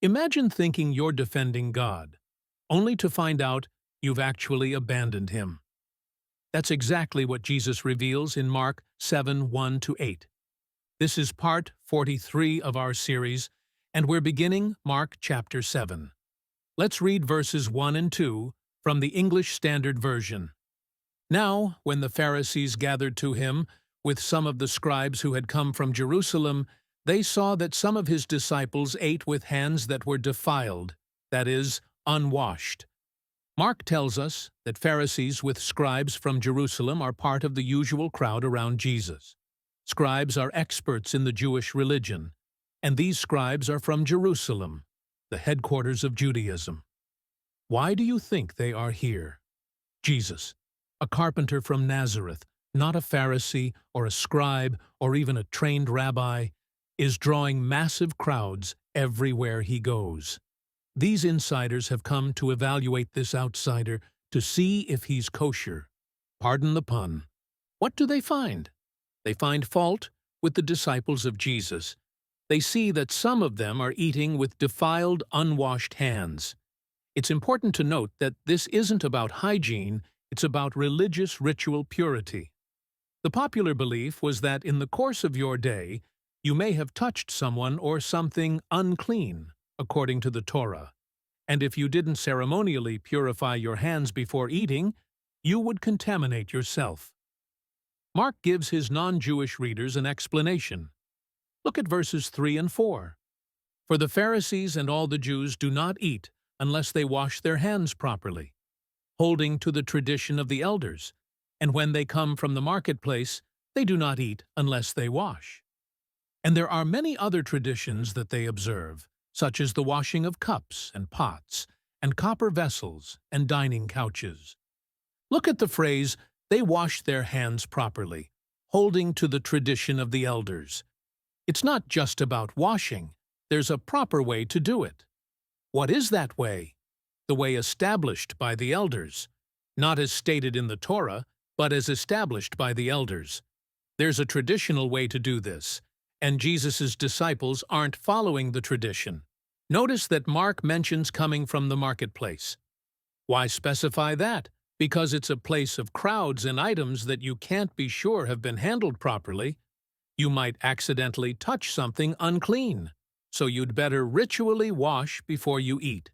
Imagine thinking you're defending God, only to find out you've actually abandoned him. That's exactly what Jesus reveals in Mark 7:1-8. This is part 43 of our series, and we're beginning Mark chapter 7. Let's read verses 1 and 2 from the English Standard Version. Now, when the Pharisees gathered to him with some of the scribes who had come from Jerusalem, they saw that some of his disciples ate with hands that were defiled, that is, unwashed. Mark tells us that Pharisees with scribes from Jerusalem are part of the usual crowd around Jesus. Scribes are experts in the Jewish religion, and these scribes are from Jerusalem, the headquarters of Judaism. Why do you think they are here? Jesus, a carpenter from Nazareth, not a Pharisee or a scribe or even a trained rabbi, is drawing massive crowds everywhere he goes. These insiders have come to evaluate this outsider to see if he's kosher. Pardon the pun. What do they find? They find fault with the disciples of Jesus. They see that some of them are eating with defiled, unwashed hands. It's important to note that this isn't about hygiene, it's about religious ritual purity. The popular belief was that in the course of your day, you may have touched someone or something unclean, according to the Torah, and if you didn't ceremonially purify your hands before eating, you would contaminate yourself. Mark gives his non-Jewish readers an explanation. Look at verses 3 and 4. For the Pharisees and all the Jews do not eat unless they wash their hands properly, holding to the tradition of the elders, and when they come from the marketplace, they do not eat unless they wash. And there are many other traditions that they observe, such as the washing of cups and pots, and copper vessels and dining couches. Look at the phrase, they wash their hands properly, holding to the tradition of the elders. It's not just about washing, there's a proper way to do it. What is that way? The way established by the elders, not as stated in the Torah, but as established by the elders. There's a traditional way to do this, and Jesus' disciples aren't following the tradition. Notice that Mark mentions coming from the marketplace. Why specify that? Because it's a place of crowds and items that you can't be sure have been handled properly. You might accidentally touch something unclean, so you'd better ritually wash before you eat.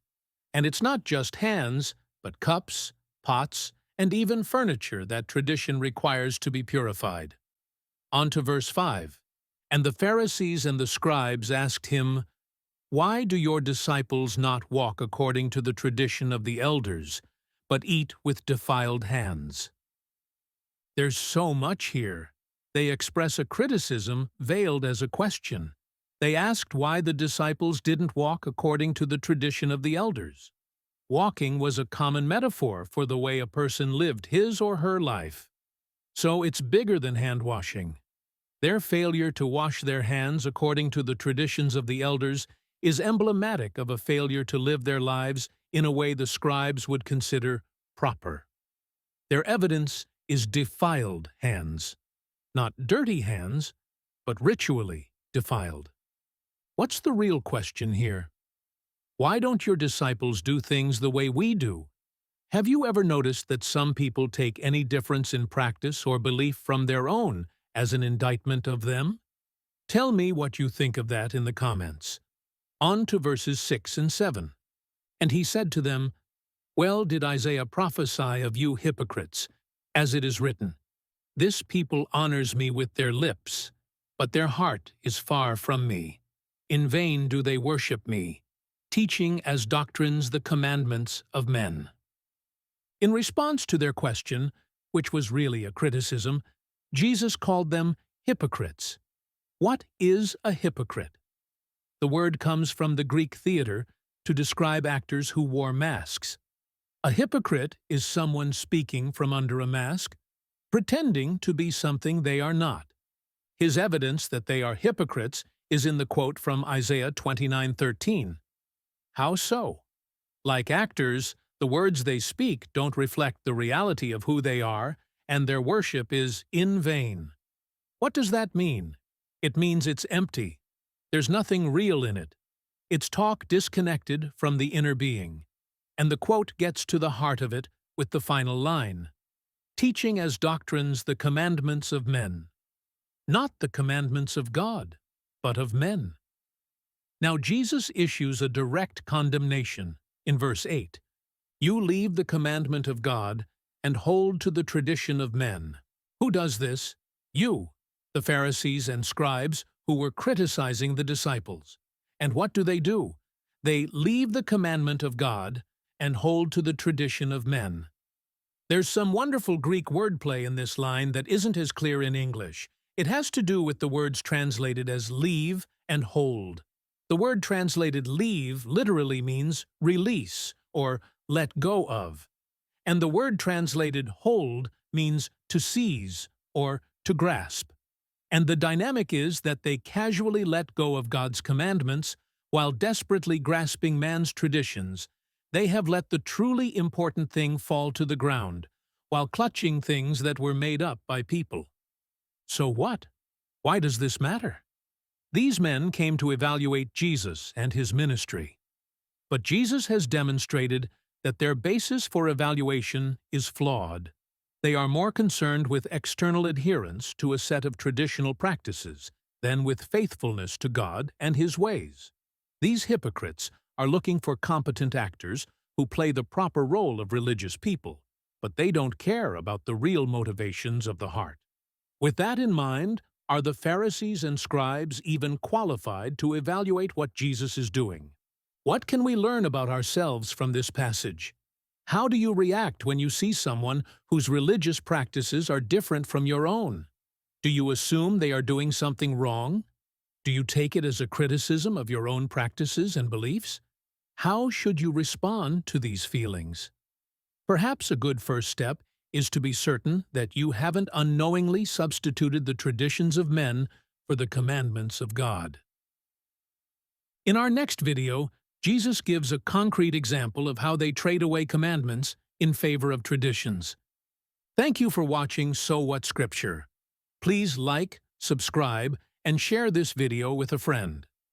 And it's not just hands, but cups, pots, and even furniture that tradition requires to be purified. On to verse 5. And the Pharisees and the scribes asked him, Why do your disciples not walk according to the tradition of the elders, but eat with defiled hands? There's so much here. They express a criticism veiled as a question. They asked why the disciples didn't walk according to the tradition of the elders. Walking was a common metaphor for the way a person lived his or her life. So it's bigger than hand washing. Their failure to wash their hands according to the traditions of the elders is emblematic of a failure to live their lives in a way the scribes would consider proper. Their evidence is defiled hands. Not dirty hands, but ritually defiled. What's the real question here? Why don't your disciples do things the way we do? Have you ever noticed that some people take any difference in practice or belief from their own as an indictment of them? Tell me what you think of that in the comments. On to verses 6 and 7. And he said to them, Well did Isaiah prophesy of you hypocrites, as it is written, This people honors me with their lips, but their heart is far from me. In vain do they worship me, teaching as doctrines the commandments of men. In response to their question, which was really a criticism, Jesus called them hypocrites. What is a hypocrite? The word comes from the Greek theater to describe actors who wore masks. A hypocrite is someone speaking from under a mask, pretending to be something they are not. His evidence that they are hypocrites is in the quote from Isaiah 29:13. How so? Like actors, the words they speak don't reflect the reality of who they are, and their worship is in vain. What does that mean? It means it's empty. There's nothing real in it. It's talk disconnected from the inner being. And the quote gets to the heart of it with the final line, teaching as doctrines the commandments of men. Not the commandments of God, but of men. Now Jesus issues a direct condemnation in verse 8. You leave the commandment of God and hold to the tradition of men. Who does this? You, the Pharisees and scribes who were criticizing the disciples. And what do? They leave the commandment of God and hold to the tradition of men. There's some wonderful Greek wordplay in this line that isn't as clear in English. It has to do with the words translated as leave and hold. The word translated leave literally means release or let go of. And the word translated hold means to seize or to grasp. And the dynamic is that they casually let go of God's commandments while desperately grasping man's traditions. They have let the truly important thing fall to the ground, while clutching things that were made up by people. So what? Why does this matter? These men came to evaluate Jesus and his ministry. But Jesus has demonstrated that their basis for evaluation is flawed. They are more concerned with external adherence to a set of traditional practices than with faithfulness to God and his ways. These hypocrites are looking for competent actors who play the proper role of religious people, but they don't care about the real motivations of the heart. With that in mind, are the Pharisees and scribes even qualified to evaluate what Jesus is doing? What can we learn about ourselves from this passage? How do you react when you see someone whose religious practices are different from your own? Do you assume they are doing something wrong? Do you take it as a criticism of your own practices and beliefs? How should you respond to these feelings? Perhaps a good first step is to be certain that you haven't unknowingly substituted the traditions of men for the commandments of God. In our next video, Jesus gives a concrete example of how they trade away commandments in favor of traditions. Thank you for watching So What Scripture. Please like, subscribe, and share this video with a friend.